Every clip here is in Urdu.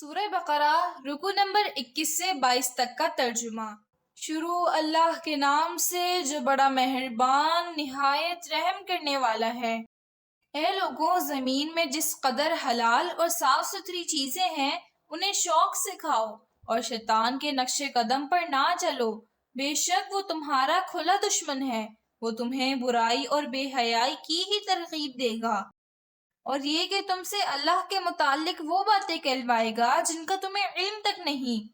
سورہ بقرہ رکو نمبر 21 سے 22 تک کا ترجمہ۔ شروع اللہ کے نام سے جو بڑا مہربان نہایت رحم کرنے والا ہے۔ اے لوگوں، زمین میں جس قدر حلال اور صاف ستھری چیزیں ہیں انہیں شوق سے کھاؤ اور شیطان کے نقش قدم پر نہ چلو، بے شک وہ تمہارا کھلا دشمن ہے، وہ تمہیں برائی اور بے حیائی کی ہی ترغیب دے گا، اور یہ کہ تم سے اللہ کے متعلق وہ باتیں کہلوائے گا جن کا تمہیں علم تک نہیں،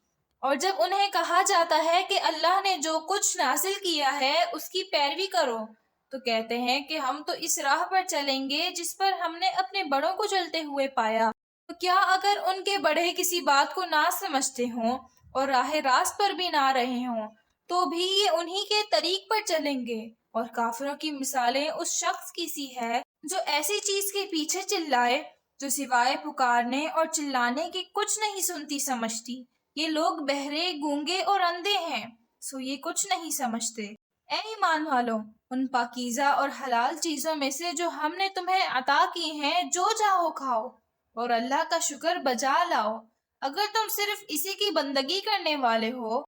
اور جب انہیں کہا جاتا ہے کہ اللہ نے جو کچھ نازل کیا ہے اس کی پیروی کرو تو کہتے ہیں کہ ہم تو اس راہ پر چلیں گے جس پر ہم نے اپنے بڑوں کو چلتے ہوئے پایا۔ تو کیا اگر ان کے بڑے کسی بات کو نہ سمجھتے ہوں اور راہ راست پر بھی نہ رہے ہوں تو بھی یہ انہی کے طریق پر چلیں گے، اور کافروں کی مثالیں اس شخص کی سی ہے جو ایسی چیز کے پیچھے چلائے جو سوائے پکارنے اور چلانے کے کچھ نہیں سنتی سمجھتی۔ یہ لوگ بہرے، گونگے اور اندھے ہیں، سو یہ کچھ نہیں سمجھتے۔ اے ایمان والو، ان پاکیزہ اور حلال چیزوں میں سے جو ہم نے تمہیں عطا کی ہیں جو چاہو کھاؤ اور اللہ کا شکر بجا لاؤ۔ اگر تم صرف اسی کی بندگی کرنے والے ہو،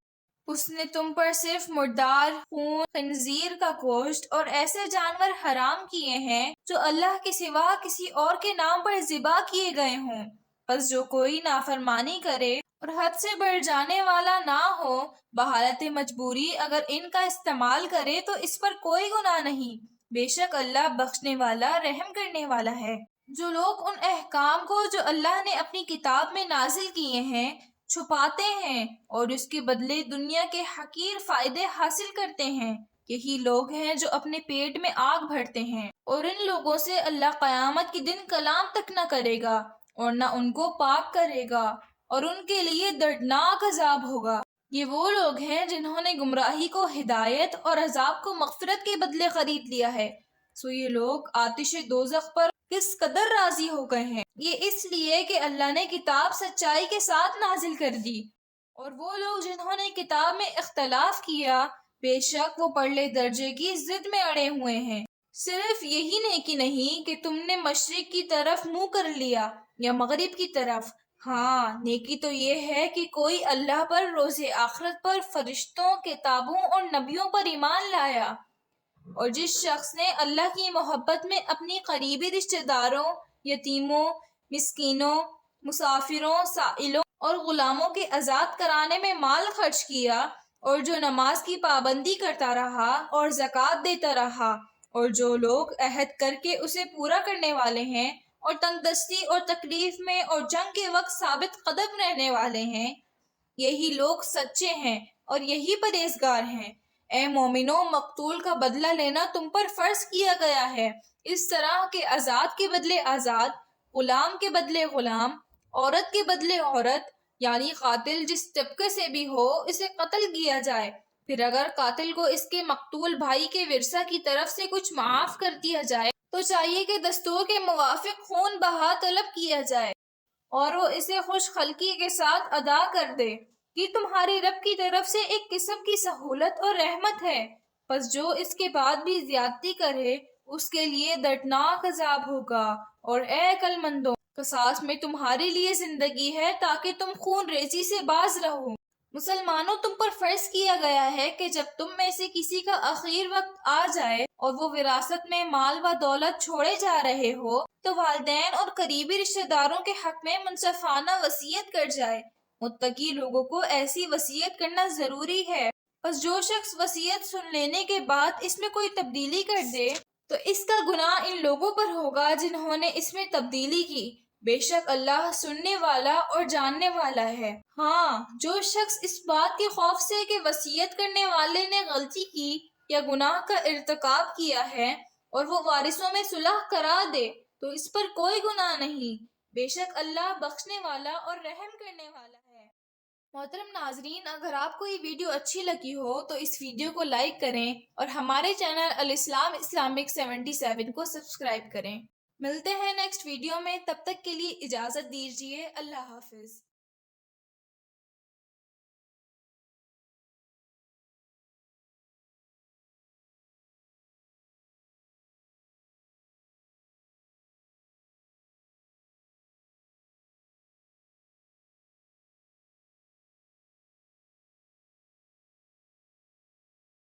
اس نے تم پر صرف مردار خون، خنزیر کا گوشت اور ایسے جانور حرام کیے ہیں جو اللہ کے سوا کسی اور کے نام پر ذبح کیے گئے ہوں۔ بس جو کوئی نافرمانی کرے اور حد سے بڑھ جانے والا نہ ہو، بحالت مجبوری اگر ان کا استعمال کرے تو اس پر کوئی گناہ نہیں، بے شک اللہ بخشنے والا رحم کرنے والا ہے۔ جو لوگ ان احکام کو جو اللہ نے اپنی کتاب میں نازل کیے ہیں چھپاتے ہیں اور اس کے بدلے دنیا کے حقیر فائدے حاصل کرتے ہیں، یہی لوگ ہیں جو اپنے پیٹ میں آگ بھرتے ہیں، اور ان لوگوں سے اللہ قیامت کے دن کلام تک نہ کرے گا اور نہ ان کو پاک کرے گا، اور ان کے لیے دردناک عذاب ہوگا۔ یہ وہ لوگ ہیں جنہوں نے گمراہی کو ہدایت اور عذاب کو مغفرت کے بدلے خرید لیا ہے، سو یہ لوگ آتش دوزخ پر کس قدر راضی ہو گئے ہیں۔ یہ اس لیے کہ اللہ نے کتاب سچائی کے ساتھ نازل کر دی، اور وہ لوگ جنہوں نے کتاب میں اختلاف کیا بے شک وہ پرلے درجے کی ضد میں اڑے ہوئے ہیں۔ صرف یہی نیکی نہیں کہ تم نے مشرق کی طرف منہ کر لیا یا مغرب کی طرف، ہاں نیکی تو یہ ہے کہ کوئی اللہ پر، روز آخرت پر، فرشتوں، کتابوں اور نبیوں پر ایمان لایا، اور جس شخص نے اللہ کی محبت میں اپنی قریبی رشتہ داروں، یتیموں، مسکینوں، مسافروں، سائلوں اور غلاموں کے آزاد کرانے میں مال خرچ کیا، اور جو نماز کی پابندی کرتا رہا اور زکوٰۃ دیتا رہا، اور جو لوگ عہد کر کے اسے پورا کرنے والے ہیں اور تنگ دستی اور تکلیف میں اور جنگ کے وقت ثابت قدم رہنے والے ہیں، یہی لوگ سچے ہیں اور یہی پرہیزگار ہیں۔ اے مومنو، مقتول کا بدلہ لینا تم پر فرض کیا گیا ہے، اس طرح کہ آزاد کے بدلے آزاد، غلام کے بدلے غلام، عورت کے بدلے عورت، یعنی قاتل جس طبقے سے بھی ہو اسے قتل کیا جائے، پھر اگر قاتل کو اس کے مقتول بھائی کے ورثہ کی طرف سے کچھ معاف کر دیا جائے تو چاہیے کہ دستور کے موافق خون بہا طلب کیا جائے اور وہ اسے خوش خلقی کے ساتھ ادا کر دے۔ یہ تمہارے رب کی طرف سے ایک قسم کی سہولت اور رحمت ہے، پس جو اس کے بعد بھی زیادتی کرے اس کے لیے دردناک عذاب ہوگا۔ اور اے عقل مندوں، قصاص میں تمہارے لیے زندگی ہے تاکہ تم خون ریزی سے باز رہو۔ مسلمانوں، تم پر فرض کیا گیا ہے کہ جب تم میں سے کسی کا اخیر وقت آ جائے اور وہ وراثت میں مال و دولت چھوڑے جا رہے ہو تو والدین اور قریبی رشتہ داروں کے حق میں منصفانہ وصیت کر جائے۔ متقی لوگوں کو ایسی وصیت کرنا ضروری ہے، پس جو شخص وصیت سن لینے کے بعد اس میں کوئی تبدیلی کر دے تو اس کا گناہ ان لوگوں پر ہوگا جنہوں نے اس میں تبدیلی کی، بے شک اللہ سننے والا اور جاننے والا ہے۔ ہاں، جو شخص اس بات کے خوف سے کہ وصیت کرنے والے نے غلطی کی یا گناہ کا ارتکاب کیا ہے اور وہ وارثوں میں صلح کرا دے تو اس پر کوئی گناہ نہیں، بے شک اللہ بخشنے والا اور رحم کرنے والا ہے۔ محترم ناظرین، اگر آپ کو یہ ویڈیو اچھی لگی ہو تو اس ویڈیو کو لائک کریں اور ہمارے چینل الاسلام اسلامک 77 کو سبسکرائب کریں۔ ملتے ہیں نیکسٹ ویڈیو میں، تب تک کے لیے اجازت دیجیے، اللہ حافظ۔